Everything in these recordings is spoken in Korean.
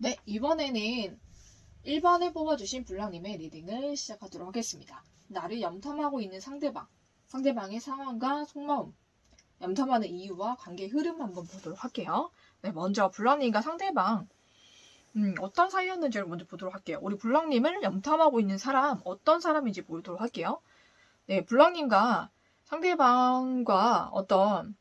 네, 이번에는 1번에 뽑아주신 블랑님의 리딩을 시작하도록 하겠습니다. 나를 염탐하고 있는 상대방의 상황과 속마음, 염탐하는 이유와 관계 흐름 한번 보도록 할게요. 네, 먼저 블랑님과 상대방, 어떤 사이였는지를 먼저 보도록 할게요. 우리 블랑님을 염탐하고 있는 사람, 어떤 사람인지 보도록 할게요. 네, 블랑님과 상대방과 어떤,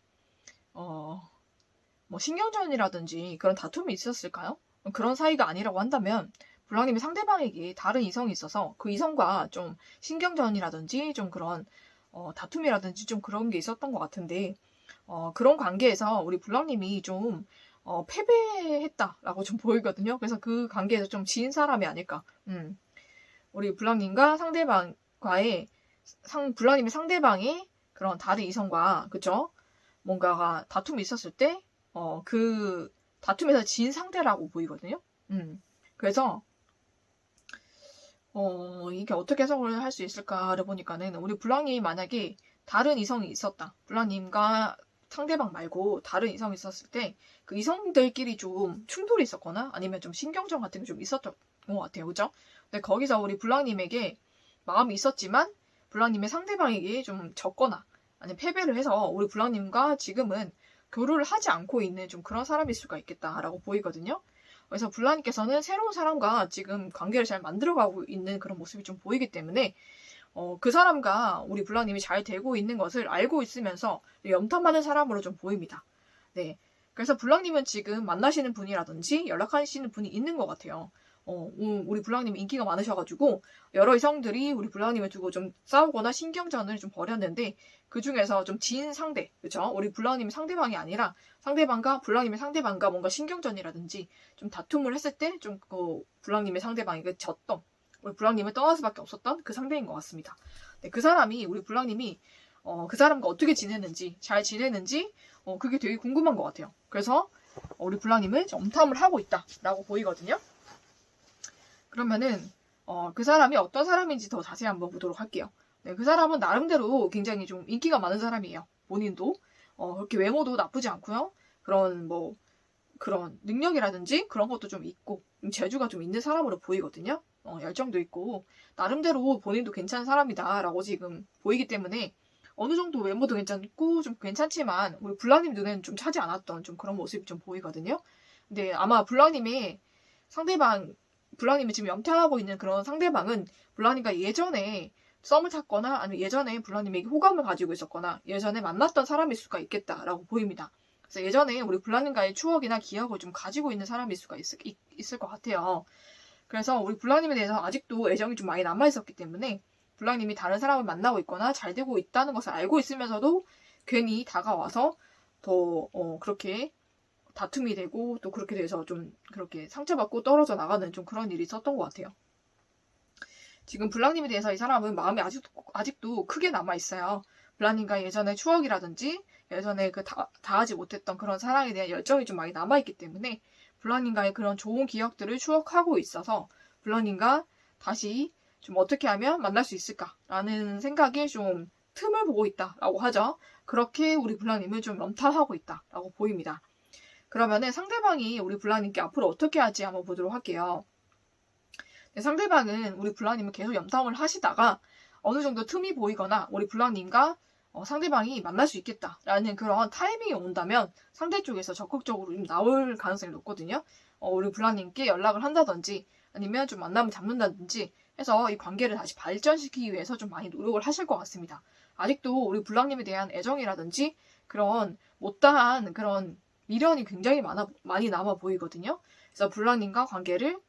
신경전이라든지 그런 다툼이 있었을까요? 그런 사이가 아니라고 한다면 블랑님이 상대방에게 다른 이성이 있어서 그 이성과 좀 신경전이라든지 좀 그런 다툼이라든지 좀 그런 게 있었던 것 같은데 그런 관계에서 우리 블랑님이 좀 패배했다라고 좀 보이거든요. 그래서 그 관계에서 좀 진 사람이 아닐까. 우리 블랑님과 상대방과의 블랑님의 상대방이 그런 다른 이성과 그쵸? 뭔가가 다툼이 있었을 때 그 다툼에서 진 상태라고 보이거든요. 그래서 이게 어떻게 해석을 할 수 있을까를 보니까는 우리 블랑님이 만약에 다른 이성이 있었다. 블랑님과 상대방 말고 다른 이성이 있었을 때 그 이성들끼리 좀 충돌이 있었거나 아니면 좀 신경전 같은 게 좀 있었던 것 같아요. 그죠? 근데 거기서 우리 블랑님에게 마음이 있었지만 블랑님의 상대방에게 좀 졌거나 아니면 패배를 해서 우리 블랑님과 지금은 교류를 하지 않고 있는 좀 그런 사람일 수가 있겠다라고 보이거든요. 그래서 블랑님께서는 새로운 사람과 지금 관계를 잘 만들어가고 있는 그런 모습이 좀 보이기 때문에 그 사람과 우리 블랑님이 잘 되고 있는 것을 알고 있으면서 염탐하는 사람으로 좀 보입니다. 네. 그래서 블랑님은 지금 만나시는 분이라든지 연락하시는 분이 있는 것 같아요. 우리 블랑님이 인기가 많으셔가지고 여러 이성들이 우리 블랑님을 두고 좀 싸우거나 신경전을 좀 벌였는데 그 중에서 좀 진 상대, 그쵸? 우리 블랑님이 상대방이 아니라 상대방과 블랑님의 상대방과 뭔가 신경전이라든지 좀 다툼을 했을 때 좀 그 블랑님의 상대방이 졌던 우리 블랑님을 떠날 수밖에 없었던 그 상대인 것 같습니다. 네, 그 사람이 우리 블랑님이 그 사람과 어떻게 지내는지 잘 지내는지 그게 되게 궁금한 것 같아요. 그래서 우리 블랑님을 염탐을 하고 있다라고 보이거든요. 그러면은 그 사람이 어떤 사람인지 더 자세히 한번 보도록 할게요. 네, 그 사람은 나름대로 굉장히 좀 인기가 많은 사람이에요. 본인도 그렇게 외모도 나쁘지 않고요. 그런 능력이라든지 그런 것도 좀 있고 재주가 좀 있는 사람으로 보이거든요. 열정도 있고 나름대로 본인도 괜찮은 사람이다라고 지금 보이기 때문에 어느 정도 외모도 괜찮고 좀 괜찮지만 우리 블랑님 눈에는 좀 차지 않았던 좀 그런 모습이 좀 보이거든요. 근데 아마 블랑님이 지금 염탐하고 있는 그런 상대방은 블랑님과 예전에 썸을 탔거나 아니면 예전에 블랑님에게 호감을 가지고 있었거나 예전에 만났던 사람일 수가 있겠다라고 보입니다. 그래서 예전에 우리 블랑님과의 추억이나 기억을 좀 가지고 있는 사람일 수가 있을 것 같아요. 그래서 우리 블랑님에 대해서 아직도 애정이 좀 많이 남아있었기 때문에 블랑님이 다른 사람을 만나고 있거나 잘 되고 있다는 것을 알고 있으면서도 괜히 다가와서 더 그렇게 다툼이 되고 또 그렇게 돼서 좀 그렇게 상처받고 떨어져 나가는 좀 그런 일이 있었던 것 같아요. 지금 블랑님에 대해서 이 사람은 마음이 아직도 크게 남아있어요. 블랑님과 예전의 추억이라든지 예전에 다하지 못했던 그런 사랑에 대한 열정이 좀 많이 남아있기 때문에 블랑님과의 그런 좋은 기억들을 추억하고 있어서 블랑님과 다시 좀 어떻게 하면 만날 수 있을까라는 생각에 좀 틈을 보고 있다라고 하죠. 그렇게 우리 블랑님을 좀 염탐하고 있다라고 보입니다. 그러면은 상대방이 우리 블랑님께 앞으로 어떻게 할지 한번 보도록 할게요. 네, 상대방은 우리 블랑님을 계속 염탐을 하시다가 어느 정도 틈이 보이거나 우리 블랑님과 상대방이 만날 수 있겠다라는 그런 타이밍이 온다면 상대 쪽에서 적극적으로 좀 나올 가능성이 높거든요. 우리 블랑님께 연락을 한다든지 아니면 좀 만남을 잡는다든지 해서 이 관계를 다시 발전시키기 위해서 좀 많이 노력을 하실 것 같습니다. 아직도 우리 블랑님에 대한 애정이라든지 그런 못다한 그런 미련이 굉장히 많이 남아 보이거든요. 그래서 블랑님과 관계를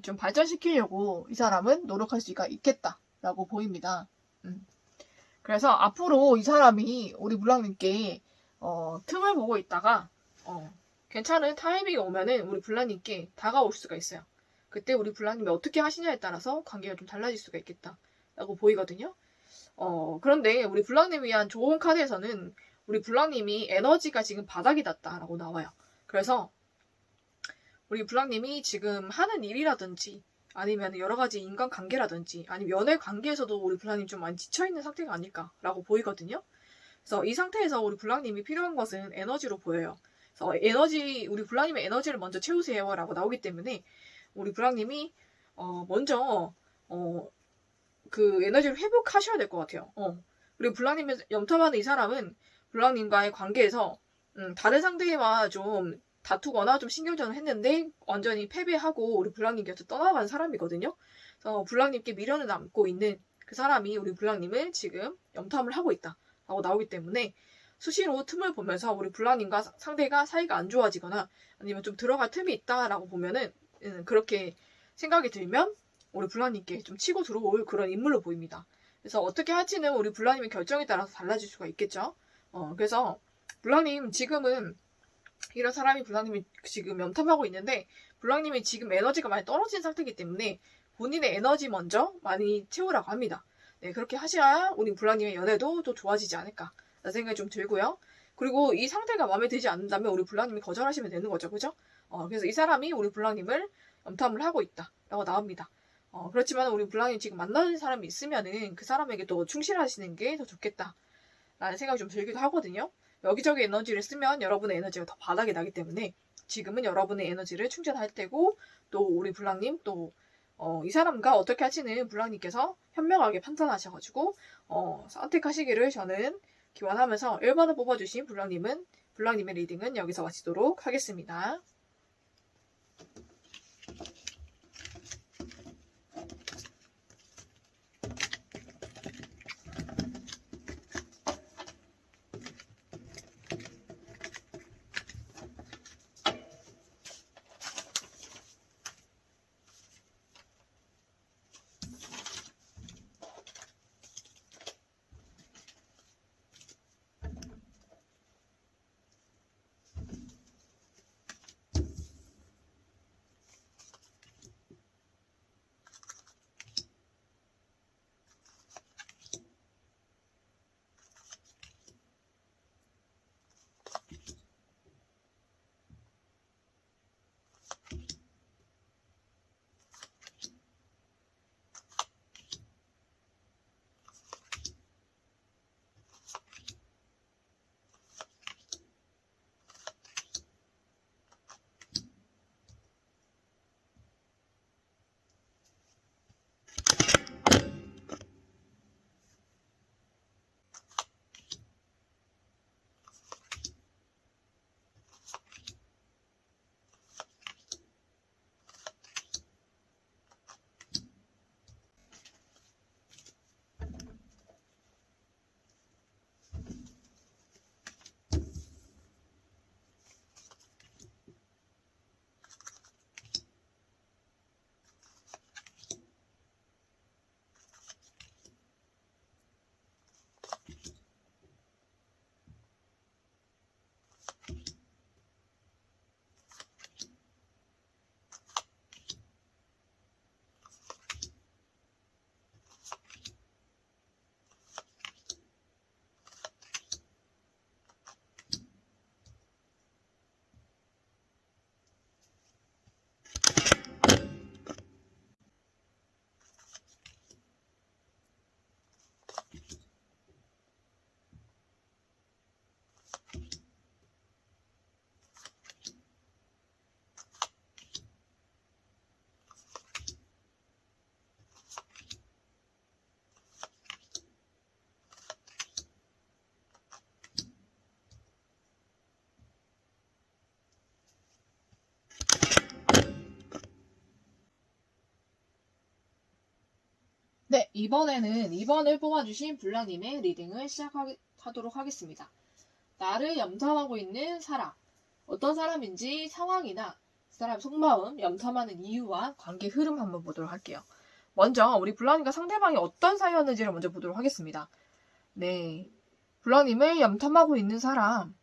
좀 발전시키려고 이 사람은 노력할 수가 있겠다라고 보입니다. 그래서 앞으로 이 사람이 우리 블랑님께 틈을 보고 있다가 괜찮은 타이밍이 오면은 우리 블랑님께 다가올 수가 있어요. 그때 우리 블랑님이 어떻게 하시냐에 따라서 관계가 좀 달라질 수가 있겠다라고 보이거든요. 그런데 우리 블랑님을 위한 좋은 카드에서는 우리 블랑님이 에너지가 지금 바닥이 났다라고 나와요. 그래서 우리 블랑님이 지금 하는 일이라든지 아니면 여러 가지 인간관계라든지 아니면 연애 관계에서도 우리 블랑님 좀 많이 지쳐있는 상태가 아닐까라고 보이거든요. 그래서 이 상태에서 우리 블랑님이 필요한 것은 에너지로 보여요. 그래서 우리 불랑님의 에너지를 먼저 채우세요라고 나오기 때문에 우리 불랑님이 먼저 그 에너지를 회복하셔야 될 것 같아요. 그리고 불랑님의 염탐하는 이 사람은 불랑님과의 관계에서 다른 상대와 좀 다투거나 좀 신경전을 했는데 완전히 패배하고 우리 불랑님 곁을 떠나간 사람이거든요. 그래서 불랑님께 미련을 남고 있는 그 사람이 우리 불랑님을 지금 염탐을 하고 있다라고 나오기 때문에 수시로 틈을 보면서 우리 불랑님과 상대가 사이가 안 좋아지거나 아니면 좀 들어갈 틈이 있다라고 보면은 그렇게 생각이 들면 우리 불랑님께 좀 치고 들어올 그런 인물로 보입니다. 그래서 어떻게 할지는 우리 불랑님의 결정에 따라서 달라질 수가 있겠죠. 그래서 불랑님 지금은 이런 사람이 불랑님이 지금 염탐하고 있는데 불랑님이 지금 에너지가 많이 떨어진 상태이기 때문에 본인의 에너지 먼저 많이 채우라고 합니다. 네, 그렇게 하셔야 우리 불랑님의 연애도 또 좋아지지 않을까 라는 생각이 좀 들고요. 그리고 이 상태가 마음에 들지 않는다면 우리 불랑님이 거절하시면 되는 거죠. 그죠? 그래서 이 사람이 우리 불랑님을 염탐을 하고 있다라고 나옵니다. 그렇지만 우리 불랑님 지금 만나는 사람이 있으면은 그 사람에게 또 충실하시는 게 더 좋겠다라는 생각이 좀 들기도 하거든요. 여기저기 에너지를 쓰면 여러분의 에너지가 더 바닥이 나기 때문에 지금은 여러분의 에너지를 충전할 때고 또 우리 불랑님 또 이 사람과 어떻게 하시는 불랑님께서 현명하게 판단하셔가지고 선택하시기를 저는 기원하면서 1번을 뽑아주신 불랑님의 리딩은 여기서 마치도록 하겠습니다. 네, 이번에는 2번을 뽑아주신 불랑님의 리딩을 시작하도록 하겠습니다. 나를 염탐하고 있는 사람. 어떤 사람인지 상황이나 그 사람 속마음, 염탐하는 이유와 관계 흐름 한번 보도록 할게요. 먼저 우리 불랑님과 상대방이 어떤 사이였는지를 먼저 보도록 하겠습니다. 네, 불랑님을 염탐하고 있는 사람.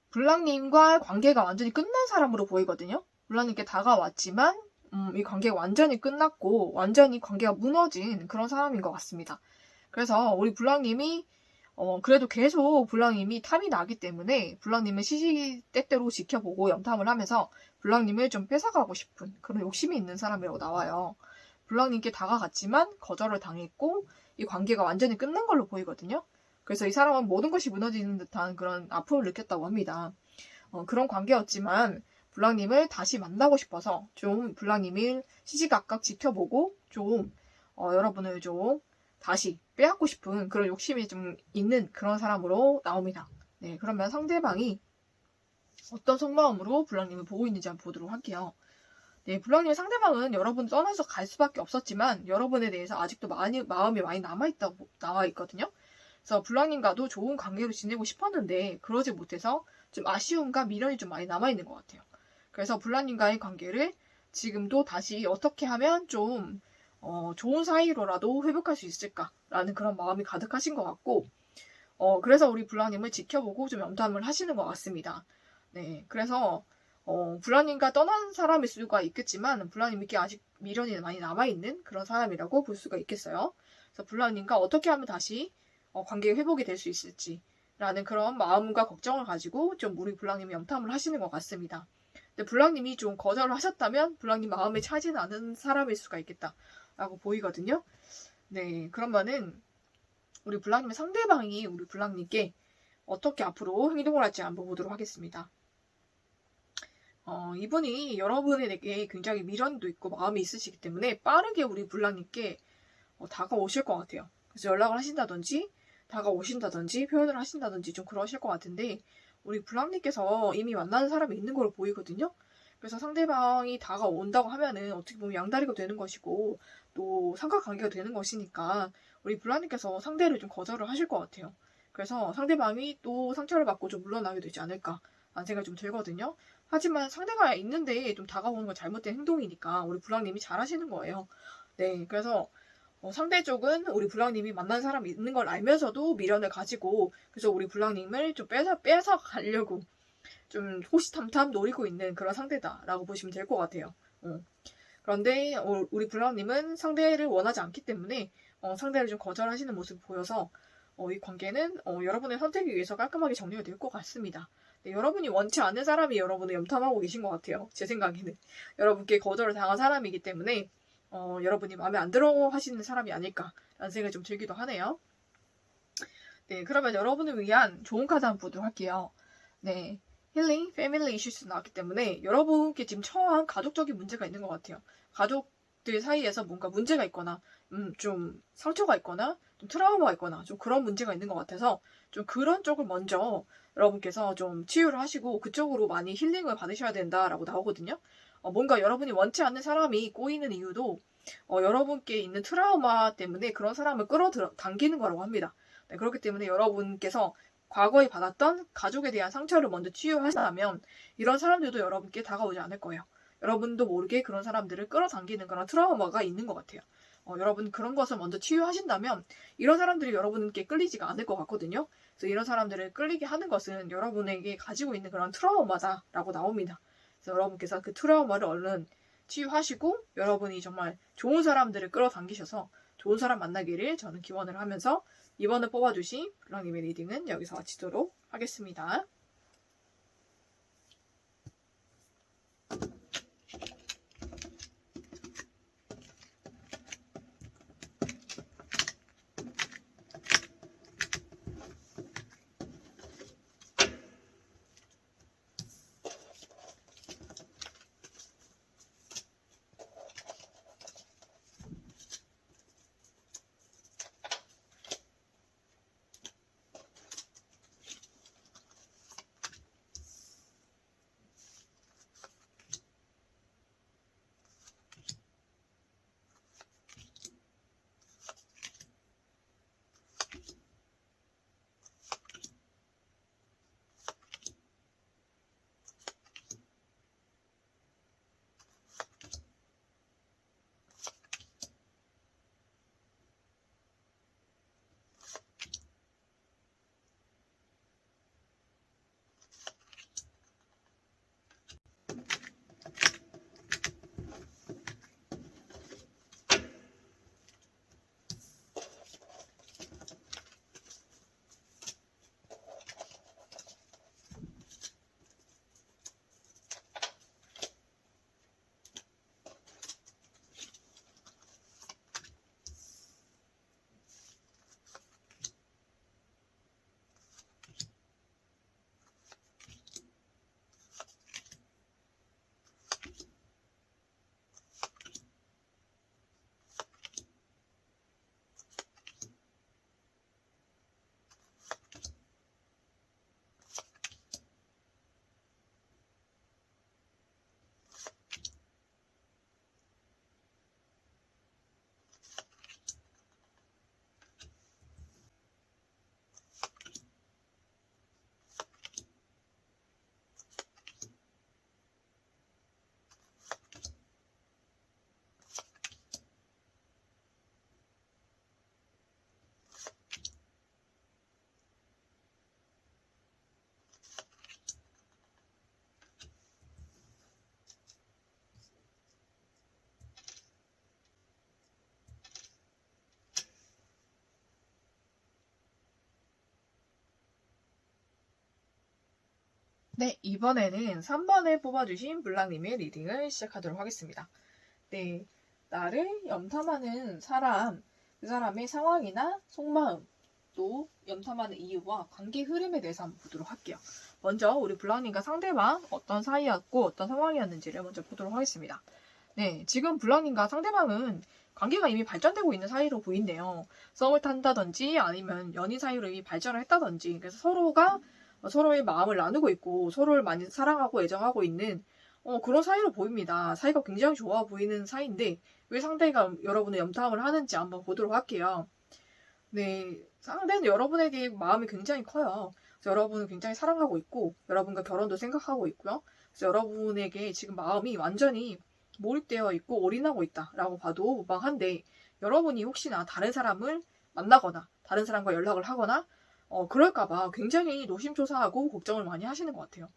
불랑님과 관계가 완전히 끝난 사람으로 보이거든요. 불랑님께 다가왔지만 이 관계가 완전히 끝났고 완전히 관계가 무너진 그런 사람인 것 같습니다. 그래서 우리 불랑님이 그래도 계속 불랑님이 탐이 나기 때문에 불랑님을 시시때때로 지켜보고 염탐을 하면서 불랑님을 좀 뺏어가고 싶은 그런 욕심이 있는 사람이라고 나와요. 불랑님께 다가갔지만 거절을 당했고 이 관계가 완전히 끝난 걸로 보이거든요. 그래서 이 사람은 모든 것이 무너지는 듯한 그런 아픔을 느꼈다고 합니다. 그런 관계였지만 블랑님을 다시 만나고 싶어서 좀 블랑님을 시시각각 지켜보고 좀 여러분을 좀 다시 빼앗고 싶은 그런 욕심이 좀 있는 그런 사람으로 나옵니다. 네, 그러면 상대방이 어떤 속마음으로 블랑님을 보고 있는지 한번 보도록 할게요. 네, 블랑님의 상대방은 여러분 떠나서 갈 수밖에 없었지만 여러분에 대해서 아직도 마음이 많이 남아있다고 나와 있거든요. 그래서 블랑님과도 좋은 관계로 지내고 싶었는데 그러지 못해서 좀 아쉬움과 미련이 좀 많이 남아있는 것 같아요. 그래서 블랑님과의 관계를 지금도 다시 어떻게 하면 좀 좋은 사이로라도 회복할 수 있을까라는 그런 마음이 가득하신 것 같고 그래서 우리 블랑님을 지켜보고 좀 염탐을 하시는 것 같습니다. 네, 그래서 블랑님과 떠난 사람일 수가 있겠지만 블랑님께 아직 미련이 많이 남아있는 그런 사람이라고 볼 수가 있겠어요. 그래서 블랑님과 어떻게 하면 다시 관계 회복이 될 수 있을지라는 그런 마음과 걱정을 가지고 좀 우리 블랑님이 염탐을 하시는 것 같습니다. 근데 블랑님이 좀 거절을 하셨다면 블랑님 마음에 차지는 않은 사람일 수가 있겠다라고 보이거든요. 네, 그러면은 우리 블랑님의 상대방이 우리 블랑님께 어떻게 앞으로 행동을 할지 한번 보도록 하겠습니다. 이분이 여러분에게 굉장히 미련도 있고 마음이 있으시기 때문에 빠르게 우리 블랑님께 다가오실 것 같아요. 그래서 연락을 하신다든지 다가오신다든지 표현을 하신다든지 좀 그러실 것 같은데 우리 블랑님께서 이미 만나는 사람이 있는 걸로 보이거든요. 그래서 상대방이 다가온다고 하면은 어떻게 보면 양다리가 되는 것이고 또 삼각관계가 되는 것이니까 우리 블랑님께서 상대를 좀 거절을 하실 것 같아요. 그래서 상대방이 또 상처를 받고 좀 물러나게 되지 않을까 라는 생각이 좀 들거든요. 하지만 상대가 있는데 좀 다가오는 건 잘못된 행동이니까 우리 블랑님이 잘하시는 거예요. 네, 그래서 상대 쪽은 우리 블랑님이 만난 사람이 있는 걸 알면서도 미련을 가지고 그래서 우리 블랑님을 좀 빼서 가려고 좀 호시탐탐 노리고 있는 그런 상대다라고 보시면 될 것 같아요. 그런데 우리 블랑님은 상대를 원하지 않기 때문에 상대를 좀 거절하시는 모습을 보여서 이 관계는 여러분의 선택에 의해서 깔끔하게 정리가 될 것 같습니다. 네, 여러분이 원치 않는 사람이 여러분을 염탐하고 계신 것 같아요. 제 생각에는. 여러분께 거절을 당한 사람이기 때문에 여러분이 마음에 안 들어 하시는 사람이 아닐까라는 생각이 좀 들기도 하네요. 네, 그러면 여러분을 위한 좋은 카드 한번 보도록 할게요. 네, 힐링, 패밀리 이슈스 나왔기 때문에 여러분께 지금 처한 가족적인 문제가 있는 것 같아요. 가족들 사이에서 뭔가 문제가 있거나 좀 상처가 있거나 좀 트라우마가 있거나 좀 그런 문제가 있는 것 같아서 좀 그런 쪽을 먼저 여러분께서 좀 치유를 하시고 그쪽으로 많이 힐링을 받으셔야 된다라고 나오거든요. 뭔가 여러분이 원치 않는 사람이 꼬이는 이유도 여러분께 있는 트라우마 때문에 그런 사람을 끌어당기는 거라고 합니다. 네, 그렇기 때문에 여러분께서 과거에 받았던 가족에 대한 상처를 먼저 치유하시다면 이런 사람들도 여러분께 다가오지 않을 거예요. 여러분도 모르게 그런 사람들을 끌어당기는 그런 트라우마가 있는 것 같아요. 여러분 그런 것을 먼저 치유하신다면 이런 사람들이 여러분께 끌리지가 않을 것 같거든요. 그래서 이런 사람들을 끌리게 하는 것은 여러분에게 가지고 있는 그런 트라우마다라고 나옵니다. 그래서 여러분께서 그 트라우마를 얼른 치유하시고 여러분이 정말 좋은 사람들을 끌어당기셔서 좋은 사람 만나기를 저는 기원을 하면서 이번에 뽑아주신 블랑님의 리딩은 여기서 마치도록 하겠습니다. 네, 이번에는 3번을 뽑아주신 블랑님의 리딩을 시작하도록 하겠습니다. 네, 나를 염탐하는 사람, 그 사람의 상황이나 속마음, 또 염탐하는 이유와 관계 흐름에 대해서 한번 보도록 할게요. 먼저 우리 블랑님과 상대방 어떤 사이였고 어떤 상황이었는지를 먼저 보도록 하겠습니다. 네, 지금 블랑님과 상대방은 관계가 이미 발전되고 있는 사이로 보인대요. 썸을 탄다든지 아니면 연인 사이로 이미 발전을 했다든지, 그래서 서로가 서로의 마음을 나누고 있고 서로를 많이 사랑하고 애정하고 있는 그런 사이로 보입니다. 사이가 굉장히 좋아 보이는 사이인데 왜 상대가 여러분의 염탐을 하는지 한번 보도록 할게요. 네, 상대는 여러분에게 마음이 굉장히 커요. 그래서 여러분을 굉장히 사랑하고 있고 여러분과 결혼도 생각하고 있고요. 그래서 여러분에게 지금 마음이 완전히 몰입되어 있고 올인하고 있다라고 봐도 무방한데, 여러분이 혹시나 다른 사람을 만나거나 다른 사람과 연락을 하거나 그럴까봐 굉장히 노심초사하고 걱정을 많이 하시는 것 같아요.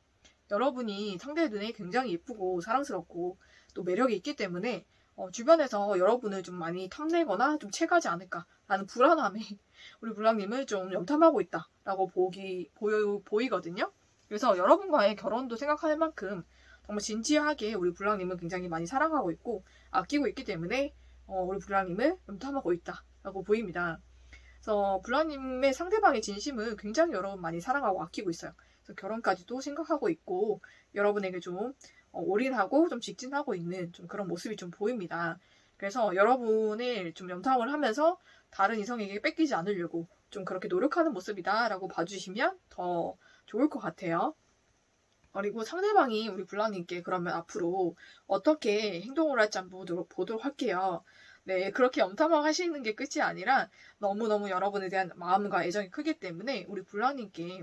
여러분이 상대의 눈에 굉장히 예쁘고 사랑스럽고 또 매력이 있기 때문에 주변에서 여러분을 좀 많이 탐내거나 좀 채가지 않을까라는 불안함에 우리 블랑님을 좀 염탐하고 있다라고 보이거든요. 그래서 여러분과의 결혼도 생각할 만큼 정말 진지하게 우리 블랑님은 굉장히 많이 사랑하고 있고 아끼고 있기 때문에 우리 블랑님을 염탐하고 있다라고 보입니다. 그래서 블랑님의 상대방의 진심을 굉장히 여러분 많이 사랑하고 아끼고 있어요. 그래서 결혼까지도 생각하고 있고 여러분에게 좀 올인하고 좀 직진하고 있는 좀 그런 모습이 좀 보입니다. 그래서 여러분을 좀 염탐을 하면서 다른 이성에게 뺏기지 않으려고 좀 그렇게 노력하는 모습이다라고 봐주시면 더 좋을 것 같아요. 그리고 상대방이 우리 블랑님께 그러면 앞으로 어떻게 행동을 할지 한번 보도록 할게요. 네, 그렇게 염탐을 하시는 게 끝이 아니라 너무너무 여러분에 대한 마음과 애정이 크기 때문에 우리 블랑님께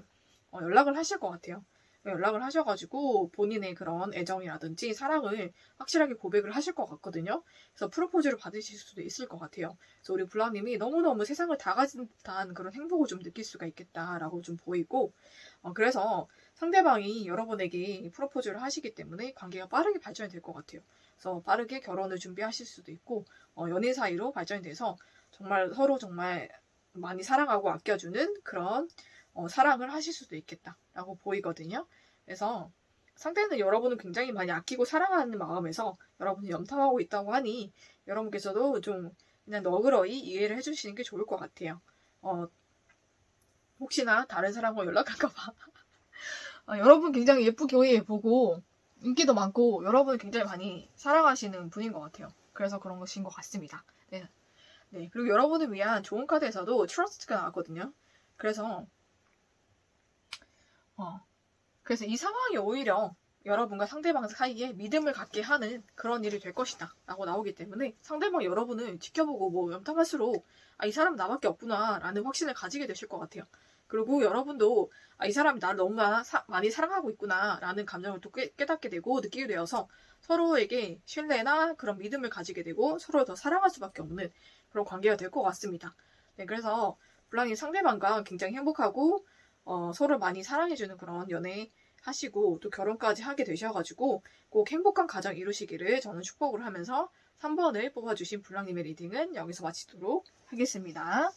연락을 하실 것 같아요. 연락을 하셔가지고 본인의 그런 애정이라든지 사랑을 확실하게 고백을 하실 것 같거든요. 그래서 프로포즈를 받으실 수도 있을 것 같아요. 그래서 우리 블랑님이 너무너무 세상을 다 가진 듯한 그런 행복을 좀 느낄 수가 있겠다라고 좀 보이고, 그래서 상대방이 여러분에게 프로포즈를 하시기 때문에 관계가 빠르게 발전이 될 것 같아요. 그래서 빠르게 결혼을 준비하실 수도 있고 연인 사이로 발전이 돼서 정말 서로 정말 많이 사랑하고 아껴주는 그런 사랑을 하실 수도 있겠다라고 보이거든요. 그래서 상대는 여러분을 굉장히 많이 아끼고 사랑하는 마음에서 여러분이 염탐하고 있다고 하니 여러분께서도 좀 그냥 너그러이 이해를 해주시는 게 좋을 것 같아요. 혹시나 다른 사람과 연락할까봐 여러분 굉장히 예쁘게 보고 인기도 많고 여러분을 굉장히 많이 사랑하시는 분인 것 같아요. 그래서 그런 것인 것 같습니다. 네. 네. 그리고 여러분을 위한 좋은 카드에서도 트러스트가 나왔거든요. 그래서 그래서 이 상황이 오히려 여러분과 상대방 사이에 믿음을 갖게 하는 그런 일이 될 것이다 라고 나오기 때문에 상대방 여러분을 지켜보고 뭐 염탐할수록 이 사람 나밖에 없구나 라는 확신을 가지게 되실 것 같아요. 그리고 여러분도 이 사람이 나를 너무 많이 사랑하고 있구나 라는 감정을 또 깨닫게 되고 느끼게 되어서 서로에게 신뢰나 그런 믿음을 가지게 되고 서로를 더 사랑할 수밖에 없는 그런 관계가 될 것 같습니다. 네, 그래서 블랑이 상대방과 굉장히 행복하고 서로 많이 사랑해주는 그런 연애 하시고 또 결혼까지 하게 되셔가지고 꼭 행복한 가정 이루시기를 저는 축복을 하면서 3번을 뽑아주신 블랑님의 리딩은 여기서 마치도록 하겠습니다.